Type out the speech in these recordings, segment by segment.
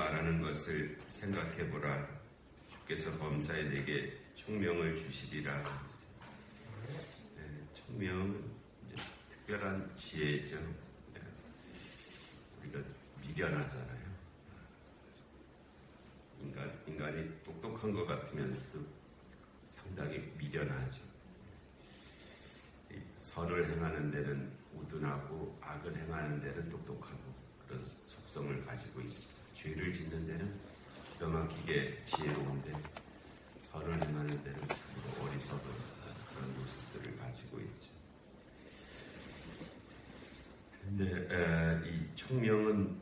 말하는 것을 생각해 보라. 주께서 범사에 내게 총명을 주시리라. 총명은 이제 특별한 지혜죠. 우리가 미련하잖아요. 인간이 똑똑한 것 같으면서도 상당히 미련하죠. 선을 행하는 데는 우둔하고 악을 행하는 데는 똑똑하고 그런 속성을 가지고 있습니다. 죄를 짓는 데는 기가 막히게 지혜로운데 선을 행하는 데는 참으로 어리석은 그런 모습들을 가지고 있죠. 그런데 이 총명은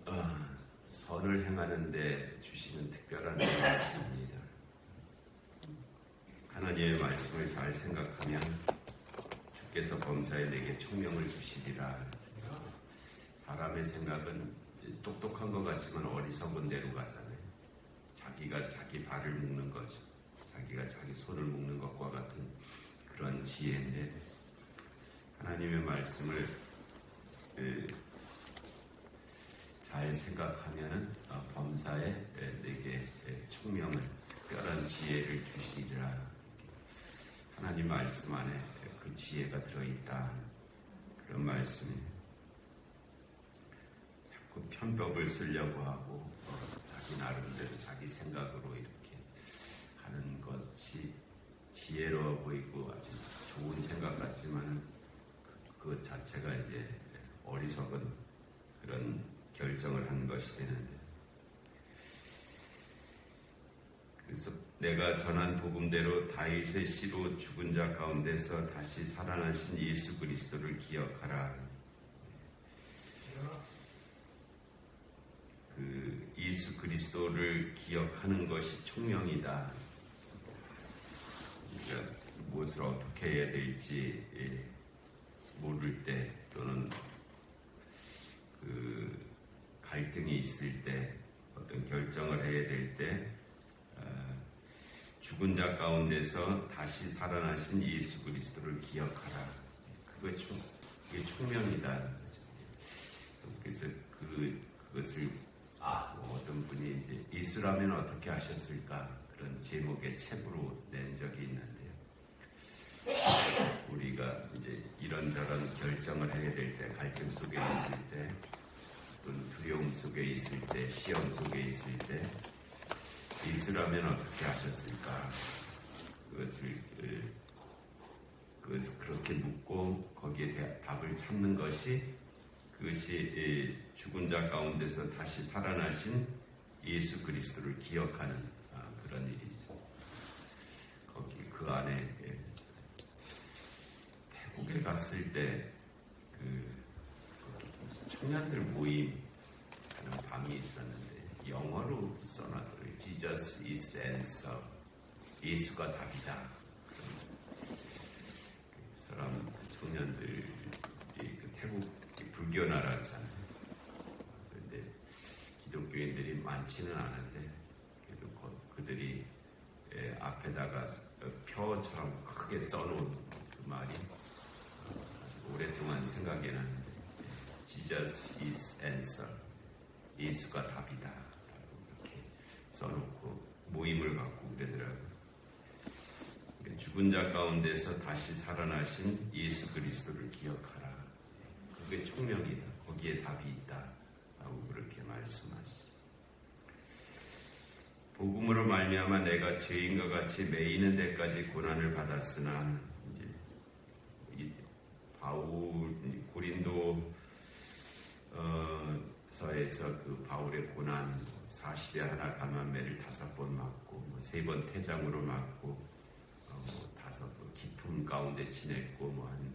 선을 행하는 데 주시는 특별한 은혜입니다. 하나님의 말씀을 잘 생각하면 주께서 범사에 내게 총명을 주시리라. 사람의 생각은 똑똑한 것 같지만 어리석은 대로 가잖아요. 자기가 자기 발을 묶는 거죠. 자기가 자기 손을 묶는 것과 같은 그런 지혜인데 하나님의 말씀을 잘 생각하면 범사에 내게 총명을 특별한 지혜를 주시리라. 하나님 말씀 안에 그 지혜가 들어있다. 그런 말씀이에요. 자꾸 편법을 쓰려고 하고 자기 나름대로 자기 생각으로 이렇게 하는 것이 지혜로워 보이고 아주 좋은 생각 같지만 그 자체가 이제 어리석은 그런 결정을 한 것이 되는데, 그래서 내가 전한 복음대로 다윗의 씨로 죽은 자 가운데서 다시 살아나신 예수 그리스도를 기억하라. 그 예수 그리스도를 기억하는 것이 총명이다. 그러니까 무엇을 어떻게 해야 될지 모를 때 또는 그 갈등이 있을 때 어떤 결정을 해야 될 때 죽은 자 가운데서 다시 살아나신 예수 그리스도를 기억하라. 그게 총명이다. 그래서 그것을 어떤 분이 이제 예수라면 어떻게 하셨을까 그런 제목의 책으로 낸 적이 있는데요. 우리가 이제 이런저런 결정을 해야 될 때, 갈등 속에 있을 때, 또는 두려움 속에 있을 때, 시험 속에 있을 때, 예수라면 어떻게 하셨을까? 그것을 그렇게 묻고 거기에 답을 찾는 것이 그것이 죽은 자 가운데서 다시 살아나신 예수 그리스도를 기억하는 그런 일이죠. 거기 그 안에 태국에 갔을 때 청년들 모임 하는 방이 있었는데 영어로 써놨더라고요. Jesus is answer. 예수가 답이다. 그 사람 청년들이 태국 불교 나라잖아요. 그런데 기독교인들이 많지는 않은데 그래도 그들이 앞에다가 표처럼 크게 써놓은 그 말이 오랫동안 생각이 나는데 Jesus is answer. 예수가 답이다. 라고 이렇게 써놓고 모임을 갖고 그러더라고요. 죽은 자 가운데서 다시 살아나신 예수 그리스도를 기억하라. 그게 총명이다. 거기에 답이 있다. 라고 그렇게 말씀하시죠. 복음으로 말미암아 내가 죄인과 같이 매이는 데까지 고난을 받았으나 이제 바울 고린도 서에서 그 바울의 고난 40에 하나 감한매를 5번 맞고 3번 태장으로 맞고 5 깊은 가운데 지냈고 한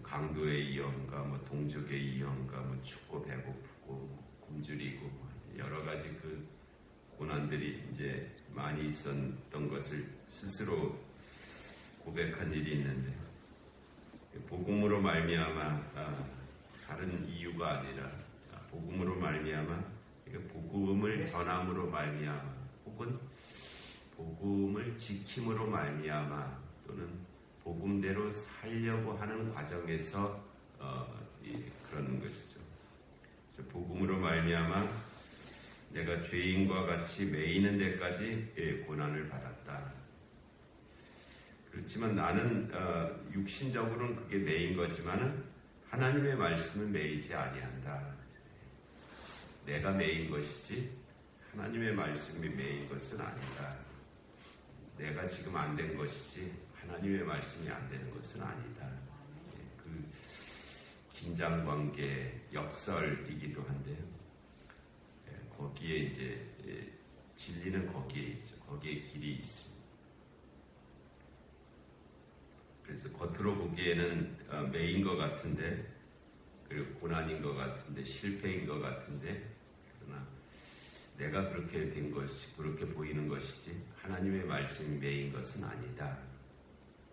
강도의 이형과 동족의 이형과 춥고 배고프고 굶주리고 여러 가지 그 고난들이 이제 많이 있었던 것을 스스로 고백한 일이 있는데 복음으로 말미암아 다른 이유가 아니라 복음으로 말미암아 복음을 전함으로 말미암아 혹은 복음을 지킴으로 말미암아 또는 복음대로 살려고 하는 과정에서 그러는 것이죠. 그래서 복음으로 말미암아 내가 죄인과 같이 매이는 데까지 고난을 받았다. 그렇지만 나는 육신적으로는 그게 매인 거지만은 하나님의 말씀은 매이지 아니한다. 내가 매인 것이지 하나님의 말씀이 매인 것은 아니다. 내가 지금 안 된 것이지 하나님의 말씀이 안 되는 것은 아니다. 그 긴장관계 역설이기도 한데요. 거기에 이제 진리는 거기에 있죠. 거기에 길이 있습니다. 그래서 겉으로 보기에는 매인 것 같은데, 그리고 고난인 것 같은데, 실패인 것 같은데, 그러나 내가 그렇게 된 것이, 그렇게 보이는 것이지 하나님의 말씀이 매인 것은 아니다.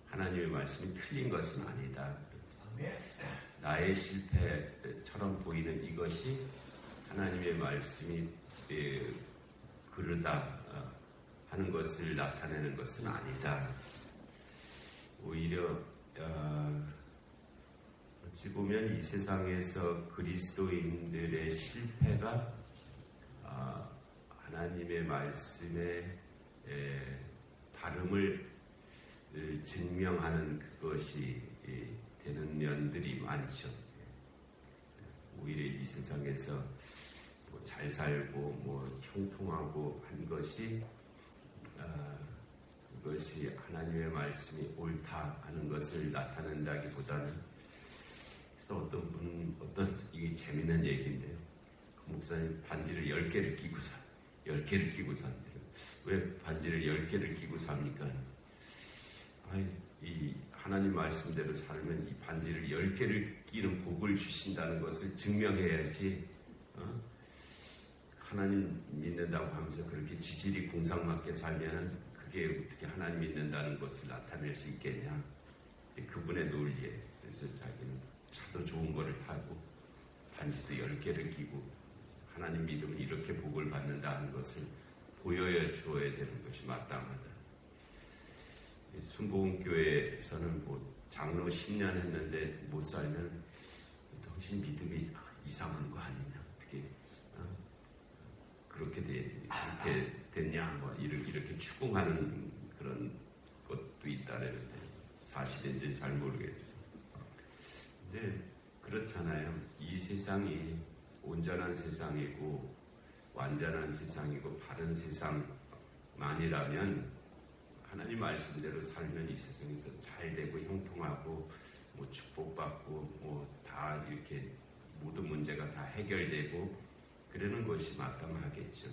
하나님의 말씀이 틀린 것은 아니다. 나의 실패처럼 보이는 이것이 하나님의 말씀이 그르다 하는 것을 나타내는 것은 아니다. 오히려 어찌 보면 이 세상에서 그리스도인들의 실패가 하나님의 말씀의 바름을 증명하는 그것이 되는 면들이 많죠. 오히려 이 세상에서 잘 살고 형통하고 한 것이 그것이 하나님의 말씀이 옳다 하는 것을 나타낸다기보다는, 그래서 어떤 분은 이게 재밌는 얘기인데요. 그 목사님 반지를 10개를 끼고 10개를 끼고 산대요. 왜 반지를 10개를 끼고 삽니까? 이 하나님 말씀대로 살면 이 반지를 10개를 끼는 복을 주신다는 것을 증명해야지. 하나님 믿는다고 하면서 그렇게 지질이 궁상맞게 살면 그게 어떻게 하나님 믿는다는 것을 나타낼 수 있겠냐. 그분의 논리에. 그래서 자기는 차도 좋은 거를 타고 반지도 10개를 끼고 하나님 믿으면 이렇게 복을 받는다는 것을 보여야 줘야 되는 것이 마땅하다. 순복음교회에서는 장로 10년 했는데 못 살면 당신 믿음이 이상한 거 아니냐, 어떻게 그렇게 됐냐, 이렇게 추궁하는 그런 것도 있다는데 사실인지 잘 모르겠어요. 근데 그렇잖아요. 이 세상이 온전한 세상이고 완전한 세상이고 바른 세상만이라면 하나님 말씀대로 살면 이 세상에서 잘 되고 형통하고 축복받고 다 이렇게 모든 문제가 다 해결되고 그러는 것이 마땅하겠죠.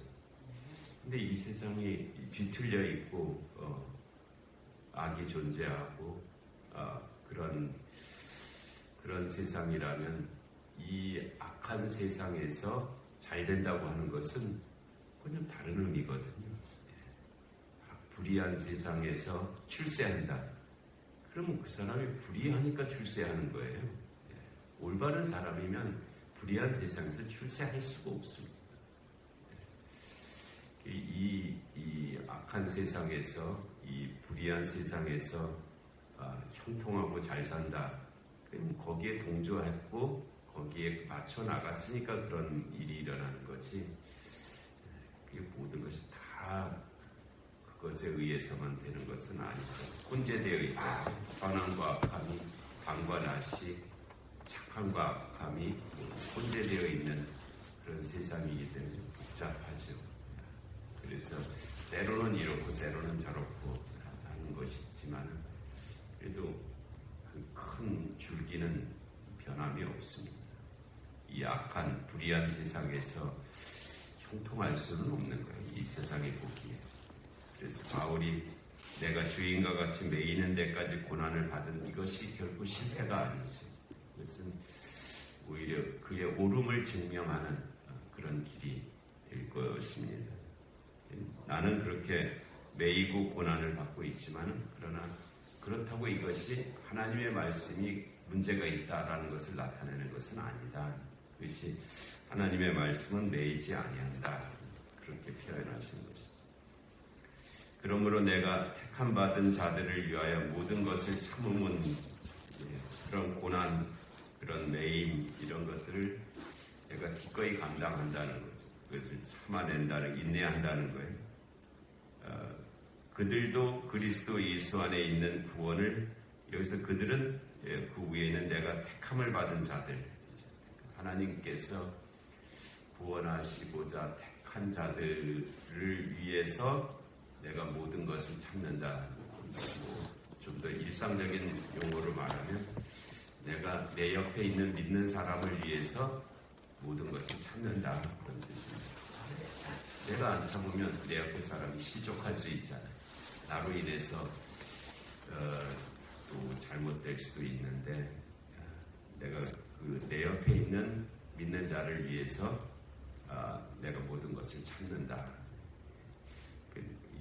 근데 이 세상이 뒤틀려 있고 악이 존재하고 그런 세상이라면 이 악한 세상에서 잘 된다고 하는 것은 그냥 다른 의미거든요. 불의한 세상에서 출세한다. 그러면 그 사람이 불의하니까 출세하는 거예요. 올바른 사람이면 불의한 세상에서 출세할 수가 없습니다. 이 악한 세상에서, 이 불의한 세상에서 형통하고 잘 산다. 그럼 거기에 동조했고 거기에 맞춰 나갔으니까 그런 일이 일어나는 거지. 그게 모든 것이 다 그것에 의해서만 되는 것은 아니죠. 혼재되어 있고 선함과 악함이, 강과 낫이, 착함과 악함이 혼재되어 있는 그런 세상이기 때문에 좀 복잡하죠. 그래서 때로는 이렇고 때로는 저렇고 하는 것이 있지만 그래도 그 큰 줄기는 변함이 없습니다. 이 악한 불의한 세상에서 형통할 수는 없는 거예요. 이 세상에 보기에. 그래서 바울이 내가 주인과 같이 매이는 데까지 고난을 받은 이것이 결국 실패가 아니지. 그것은 오히려 그의 옳음을 증명하는 그런 길이 될 것입니다. 나는 그렇게 매이고 고난을 받고 있지만 그러나 그렇다고 이것이 하나님의 말씀이 문제가 있다라는 것을 나타내는 것은 아니다. 그것이 하나님의 말씀은 매이지 아니한다. 그렇게 표현하시는 것입니다. 그러므로 내가 택함 받은 자들을 위하여 모든 것을 참음은 그런 고난, 그런 매임 이런 것들을 내가 기꺼이 감당한다는 거죠. 그것을 참아낸다는, 인내한다는 거예요. 그들도 그리스도 예수 안에 있는 구원을, 여기서 그들은 그 위에 있는 내가 택함을 받은 자들, 하나님께서 구원하시고자 택한 자들을 위해서 내가 모든 것을 참는다. 좀 더 일상적인 용어로 말하면 내가 내 옆에 있는 믿는 사람을 위해서 모든 것을 참는다, 그런 뜻입니다. 내가 안 참으면 내 옆에 사람이 실족할 수 있잖아요. 나로 인해서 또 잘못될 수도 있는데, 내가 내 옆에 있는 믿는 자를 위해서 내가 모든 것을 참는다.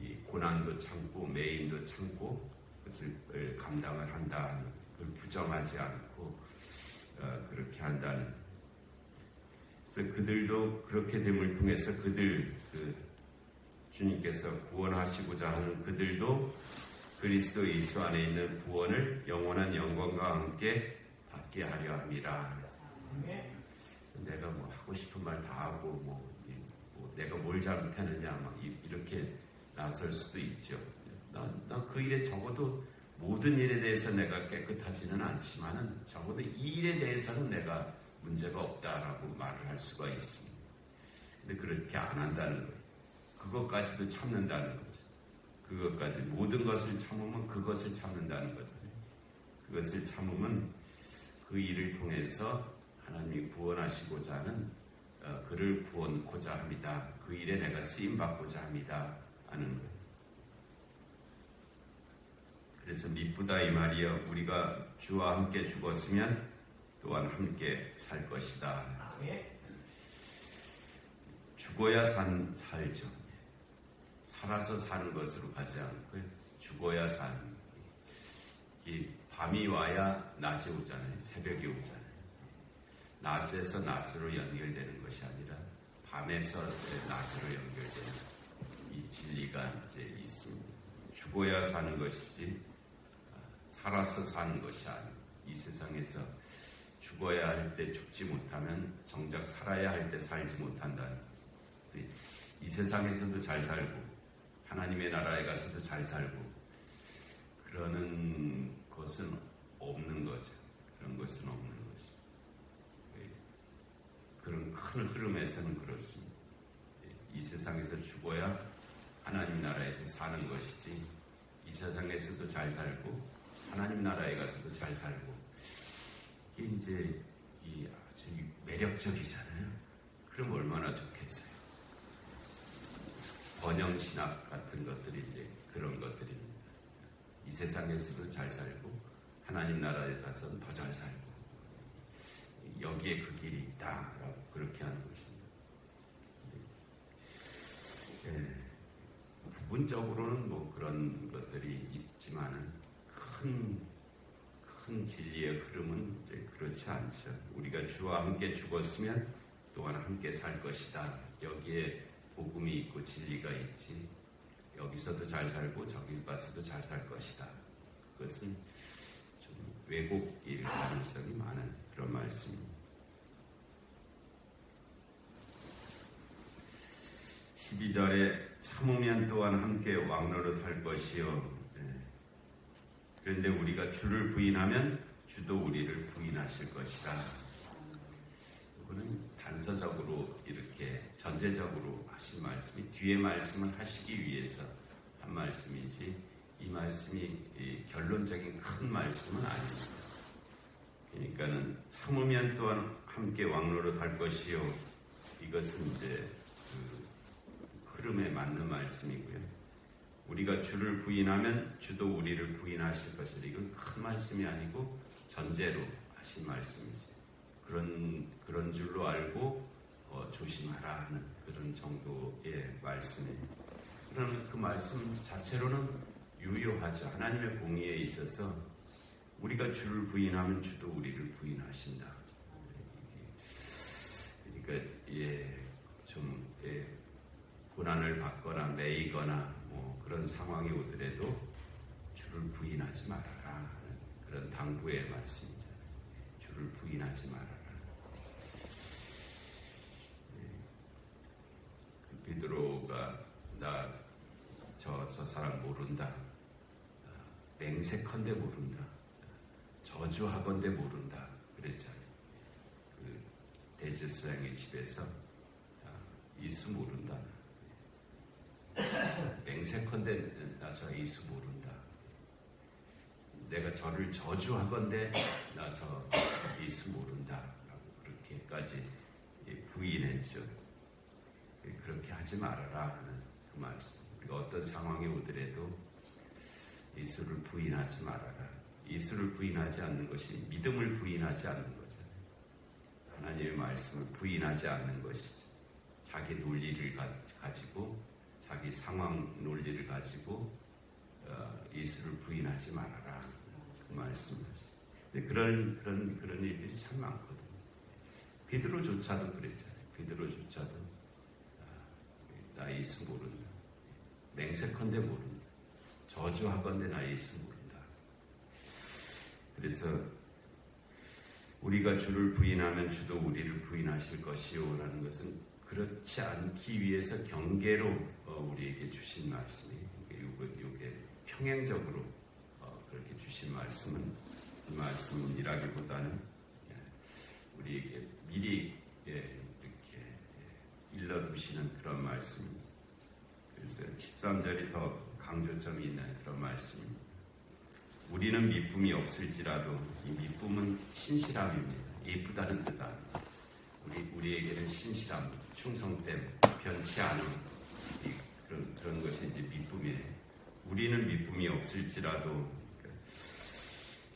이 고난도 참고 매임도 참고 그것을 감당을 한다. 그걸 부정하지 않고 그렇게 한다는. 그래서 그들도 그렇게 됨을 통해서 주님께서 구원하시고자 하는 그들도 그리스도 예수 안에 있는 구원을 영원한 영광과 함께 받게 하려 함이라. 내가 뭐 하고 싶은 말 다 하고 뭐 내가 뭘 잘못했느냐 막 이렇게 나설 수도 있죠. 난 그 일에 적어도 모든 일에 대해서 내가 깨끗하지는 않지만은 적어도 이 일에 대해서는 내가 문제가 없다라고 말을 할 수가 있습니다. 근데 그렇게 안 한다는 거예요. 그것까지도 참는다는 거죠. 그것까지 모든 것을 참으면 그것을 참는다는 거잖아요. 그것을 참으면 그 일을 통해서 하나님이 구원하시고자 하는 그를 구원코자 합니다. 그 일에 내가 쓰임받고자 합니다 하는 거예요. 그래서 미쁘다 이 말이여, 우리가 주와 함께 죽었으면 또한 함께 살 것이다. 죽어야 살죠. 살아서 사는 것으로 가지 않고 죽어야 사는. 이 밤이 와야 낮이 오잖아요. 새벽이 오잖아요. 낮에서 낮으로 연결되는 것이 아니라 밤에서 낮으로 연결되는 이 진리가 이제 있습니다. 죽어야 사는 것이지 살아서 사는 것이 아니고, 이 세상에서 죽어야 할 때 죽지 못하면 정작 살아야 할 때 살지 못한다는. 이 세상에서도 잘 살고 하나님의 나라에 가서도 잘 살고 그러는 것은 없는 거죠. 그런 것은 없는 거죠. 그런 큰 흐름에서는 그렇습니다. 이 세상에서 죽어야 하나님 나라에서 사는 것이지, 이 세상에서도 잘 살고 하나님 나라에 가서도 잘 살고, 이게 이제 아주 매력적이잖아요. 그럼 얼마나 좋겠어요. 번영신학 같은 것들이 이제 그런 것들입니다. 이 세상에서도 잘 살고 하나님 나라에 가서는 더 잘 살고, 여기에 그 길이 있다라고 그렇게 하는 것입니다. 부분적으로는 뭐 그런 것들이 있지만은 큰 진리의 흐름은 이제 그렇지 않죠. 우리가 주와 함께 죽었으면 또한 함께 살 것이다. 여기에 복음이 있고 진리가 있지. 여기서도 잘 살고 저기 가서도 잘 살 것이다. 그것은 좀 왜곡일 가능성이 많은 그런 말씀입니다. 12절에 참으면 또한 함께 왕노릇 할 것이요. 그런데 우리가 주를 부인하면 주도 우리를 부인하실 것이다. 이거는 단서적으로 이렇게 전제적으로 하신 말씀이, 뒤에 말씀을 하시기 위해서 한 말씀이지, 이 말씀이 결론적인 큰 말씀은 아닙니다. 그러니까는 참으면 또한 함께 왕노릇 할 것이요. 이것은 이제 흐름에 맞는 말씀이고요. 우리가 주를 부인하면 주도 우리를 부인하실 것이다. 이건 큰 말씀이 아니고 전제로 하신 말씀이지. 그런 줄로 알고 조심하라 하는 그런 정도의 말씀이에요. 그러면 그 말씀 자체로는 유효하죠. 하나님의 공의에 있어서 우리가 주를 부인하면 주도 우리를 부인하신다. 그러니까 고난을 받거나 매이거나 그런 상황이 오더라도 주를 부인하지 말아라 하는 그런 당부의 말씀이잖아요. 주를 부인하지 말아라. 사람 모른다. 맹세컨대 모른다. 저주하건대 모른다. 그랬잖아요. 그 대제사장의 집에서 예수 모른다. 맹세컨대 나 저 예수 모른다. 내가 저를 저주하건대 나 저 예수 모른다. 라고 그렇게까지 부인했죠. 그렇게 하지 말아라 하는 그 말씀. 우리가 어떤 상황에 오더라도 예수를 부인하지 말아라. 예수를 부인하지 않는 것이 믿음을 부인하지 않는 거잖아요. 하나님의 말씀을 부인하지 않는 것이죠. 자기 논리를 가지고 자기 상황 논리를 가지고 예수를 부인하지 말아라. 그 말씀을. 그런 일들이 참 많거든요. 베드로조차도 그랬잖아요. 베드로조차도 나 예수 모른다. 맹세컨대 모른다. 저주하건대 나 예수 모른다. 그래서 우리가 주를 부인하면 주도 우리를 부인하실 것이요 라는 것은 그렇지 않기 위해서 경계로 우리에게 주신 말씀이에요. 이게 평행적으로 그렇게 주신 말씀은 이 말씀이라기보다는 우리에게 미리 이렇게 일러두시는 그런 말씀이죠. 그래서 13절이 더 강조점이 있는 그런 말씀입니다. 우리는 미쁨이 없을지라도 이 미쁨은 신실함입니다. 예쁘다는 뜻 아닙니다. 우리에게는 신실함, 충성됨, 변치 않음 그런 것이 이제 미쁨이에요. 우리는 미쁨이 없을지라도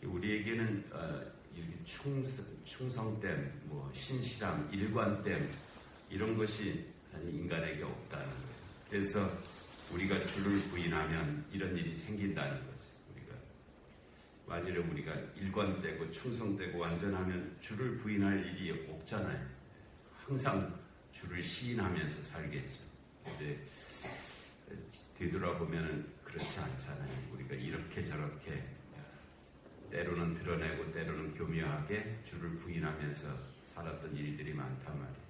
우리에게는 충성됨, 신실함, 일관됨 이런 것이 인간에게 없다는 거예요. 그래서 우리가 주를 부인하면 이런 일이 생긴다는 거죠. 만일에 우리가 일관되고 충성되고 완전하면 주를 부인할 일이 없잖아요. 항상 주를 시인하면서 살겠죠. 근데 뒤돌아보면 그렇지 않잖아요. 우리가 이렇게 저렇게 때로는 드러내고 때로는 교묘하게 주를 부인하면서 살았던 일들이 많단 말이에요.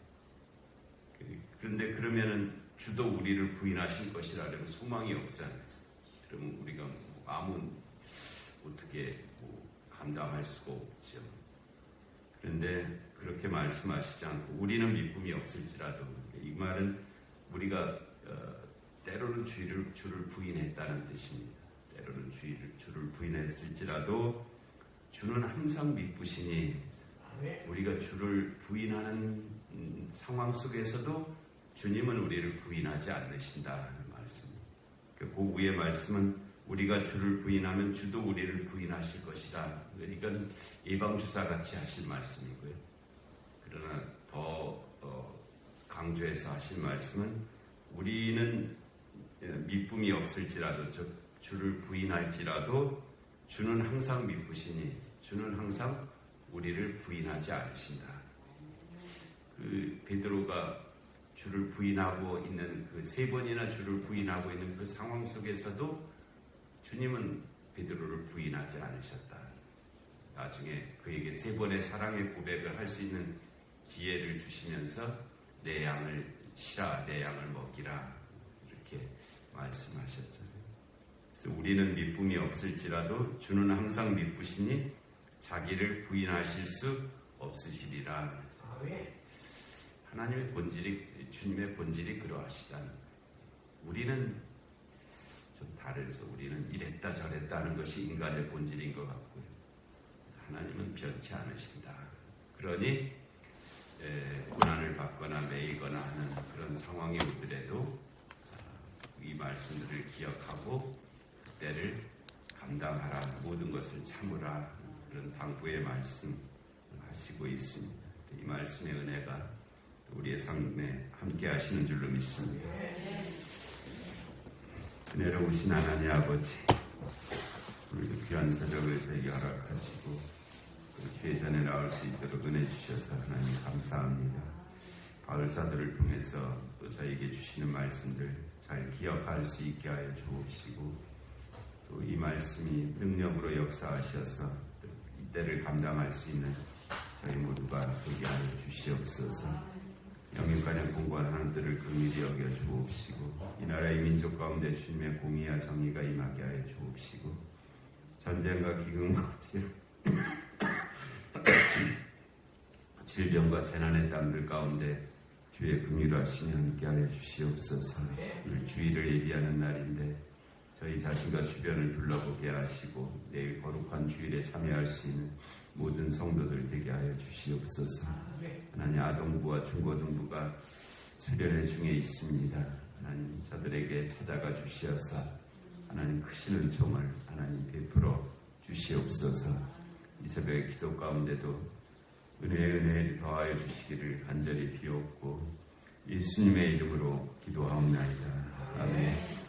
그런데 그러면은 주도 우리를 부인하실 것이라면 소망이 없잖아요. 그러면 우리가 어떻게 감당할 수가 없죠. 그런데 그렇게 말씀하시지 않고 우리는 미쁨이 없을지라도 이 말은 우리가 때로는 주를 부인했다는 뜻입니다. 때로는 주를 부인했을지라도 주는 항상 미쁘시니 우리가 주를 부인하는 상황 속에서도 주님은 우리를 부인하지 않으신다는 말씀입니다. 그 위의 말씀은 우리가 주를 부인하면 주도 우리를 부인하실 것이다. 이건 예방주사 같이 하신 말씀이고요. 그러나 더 강조해서 하신 말씀은 우리는 미쁨이 없을지라도 주를 부인할지라도 주는 항상 미쁘시니 주는 항상 우리를 부인하지 않으신다. 베드로가 주를 부인하고 있는 그 3번이나 주를 부인하고 있는 그 상황 속에서도 주님은 베드로를 부인하지 않으셨다. 나중에 그에게 3번의 사랑의 고백을 할 수 있는 기회를 주시면서 내 양을 치라, 내 양을 먹이라 이렇게 말씀하셨잖아요. 그래서 우리는 미쁨이 없을지라도 주는 항상 미쁘시니 자기를 부인하실 수 없으시리라. 하나님의 본질이, 주님의 본질이 그러하시다는 거예요. 우리는 좀 다르죠. 우리는 이랬다 저랬다 하는 것이 인간의 본질인 것 같고요. 하나님은 변치 않으신다. 그러니 고난을 받거나 매이거나 하는 그런 상황이 오더라도 이 말씀들을 기억하고 그때를 감당하라. 모든 것을 참으라. 그런 당부의 말씀 하시고 있습니다. 이 말씀의 은혜가 우리의 삶에 함께 하시는 줄로 믿습니다. 은혜로우신 하나님 아버지, 우리 귀한 사적을 저에게 허락하시고 기회 전에 나올 수 있도록 은혜 주셔서 하나님 감사합니다. 바울사도를 통해서 또 저에게 주시는 말씀들 잘 기억할 수 있게 하여 주옵시고 또 이 말씀이 능력으로 역사하셔서 이때를 감당할 수 있는 저희 모두가 되게 하여 주시옵소서. 영육간의 공부하는 하나님들을 긍휼히 여겨 주옵시고 이 나라의 민족 가운데 주님의 공의와 정의가 임하게 하여 주옵시고 전쟁과 기근과 질병과 재난의 땀들 가운데 주의 긍휼하심이 함께 하여 주시옵소서. 오늘 주일을 예비하는 날인데 저희 자신과 주변을 둘러보게 하시고 내일 거룩한 주일에 참여할 수 있는 모든 성도들 되게 하여 주시옵소서. 하나님 아동부와 중고등부가 수련회 중에 있습니다. 하나님 저들에게 찾아가 주시어서 하나님 크신 은총을 하나님 베풀어 주시옵소서. 이 새벽의 기도 가운데도 은혜를 더하여 주시기를 간절히 비옵고 예수님의 이름으로 기도하옵나이다. 아멘.